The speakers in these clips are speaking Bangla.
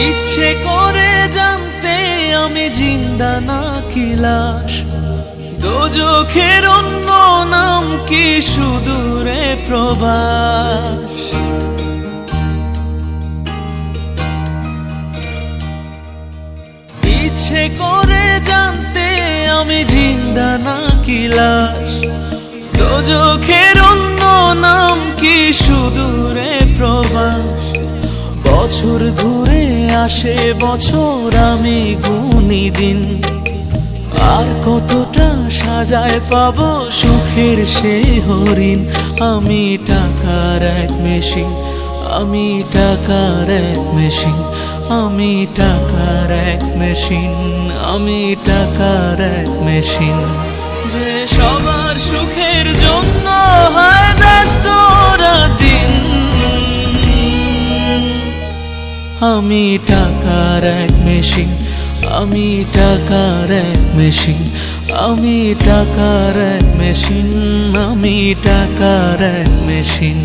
ইচ্ছে করে জানতে আমি জিন্দা নাকি লাশ, দোজখের অন্য নাম কি সুদূরে প্রবাস। ইচ্ছে করে জানতে আমি জিন্দা নাকি লাশ, দোজখের অন্য নাম কি সুদূরে প্রবাস। বছর ঘুরে আসে বছর, আমি গুনি দিন, আর কতটা সাজায় পাবো সুখের সে হরিণ। আমি টাকার এক মেশিন, আমি টাকার এক মেশিন, আমি টাকার এক মেশিন, আমি টাকার এক মেশিন। যে সবার সুখের জন্য হয় ব্যস্ত দিন, আমি টাকার এক মেশিন, আমি টাকার এক মেশিন, আমি টাকার এক মেশিন, আমি টাকার এক মেশিন।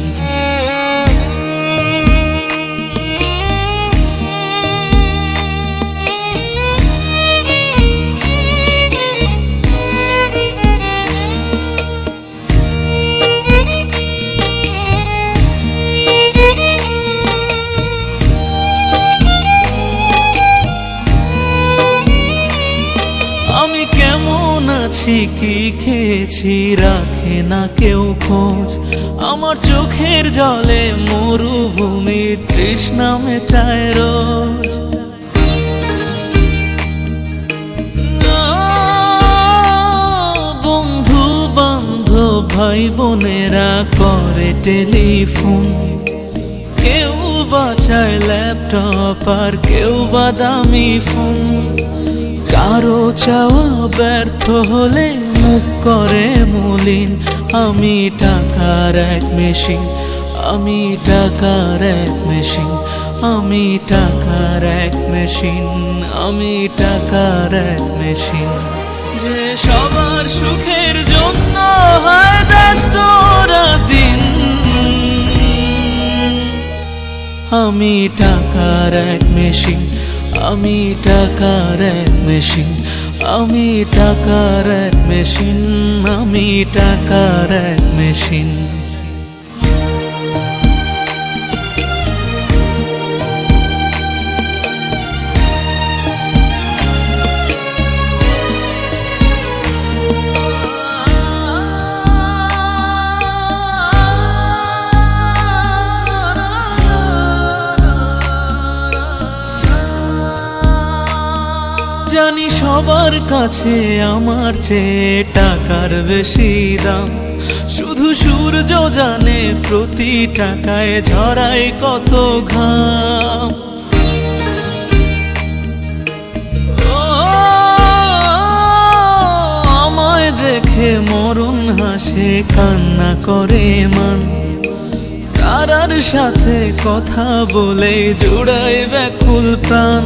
আমি কেমন আছি কি খেয়েছি রাখে না কেউ খোঁজ, আমার চোখের জলে মরুভূমি তৃষ্ণা মেটায় রোজ। বন্ধু বান্ধব ভাই বোনেরা করে টেলিফোন, কেউ বাঁচায় ল্যাপটপ আর কেউ বা দামি ফোন। কারো চাওয়া ব্যর্থ হলে মুখ করে মলিন, আমি টাকার এক মেশিন, আমি টাকার এক মেশিন, আমি টাকার এক মেশিন, আমি টাকার এক মেশিন। যে সবার সুখের জন্য হয় ব্যস্ত দিন, আমি টাকার এক মেশিন, আমি টাকার এক মেশিন, আমি টাকার এক মেশিন, আমি টাকার এক মেশিন। জানি সবার কাছে আমার চেয়ে টাকার বেশি দাম, শুধু সূর্য জানে প্রতি টাকায় ঝরায় কত ঘাম। আমায় দেখে মরণ হাসে কান্না করে মান, তারার সাথে কথা বলে জোড়ায় ব্যাকুল প্রাণ।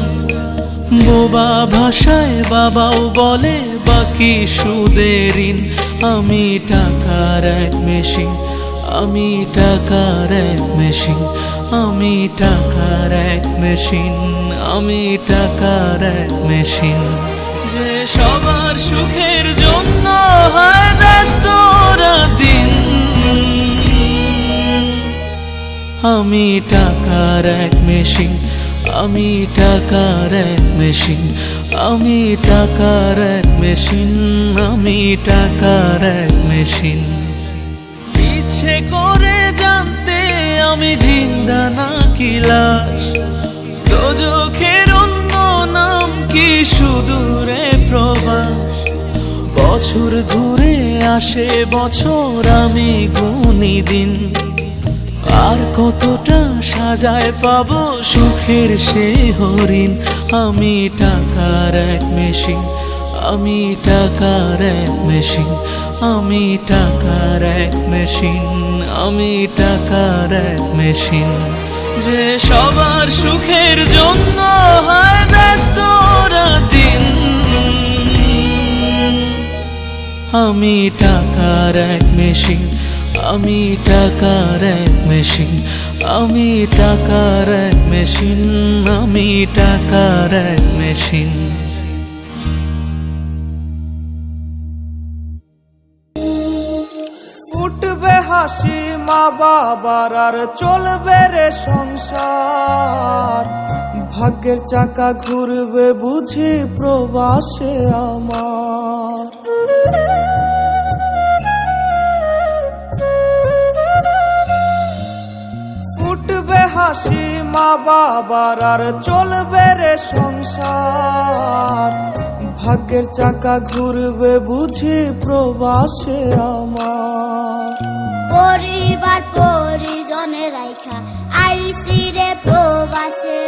বোবা ভাষায় বাবাও বলে বাকি সুদের ঋণ, আমি টাকার এক মেশিন, আমি টাকার এক মেশিন, আমি টাকার এক মেশিন, আমি টাকার এক মেশিন। যে সবার সুখের জন্য হয় ব্যস্ত দিন, আমি টাকার এক মেশিন, আমি টাকার এক মেশিন, আমি টাকার এক মেশিন, আমি টাকার এক মেশিন। ইচ্ছে করে জানতে আমি জিন্দা নাকি লাশ, দোজখের অন্য নাম কি সুদূরে প্রবাস। বছর ঘুরে আসে বছর, আমি গুনি দিন, আর কতটা সাজায় পাবো সুখের সে হরিণ। আমি টাকার এক মেশিন, আমি টাকার এক মেশিন, আমি টাকার এক মেশিন, আমি টাকার এক মেশিন। যে সবার সুখের জন্য হয় ব্যস্ত দিন, আমি টাকার এক মেশিন, আমি টাকার এক মেশিন, আমি টাকার এক মেশিন, আমি টাকার এক মেশিন। উঠবে হাসি মা বাবার আর চলবে রে সংসার, ভাগ্যের চাকা ঘুরবে বুঝি প্রবাসে আমার। উঠবে হাসি মা বাবার আর চলবে রে সংসার, ভাগ্যের চাকা ঘুরবে বুঝি প্রবাসে আমার। পরিবার পরিজনে রাইখা আইসি রে প্রবাসে,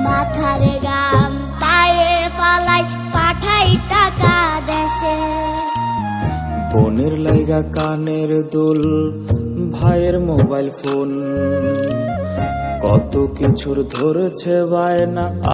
মাথারে গাম পায়ে পালাই পাঠাই টাকা দেশে। বোনের লাইগা কানের দুল, ভাইয়ের মোবাইল ফোন, কত কিছুর ধরেছে বায়না।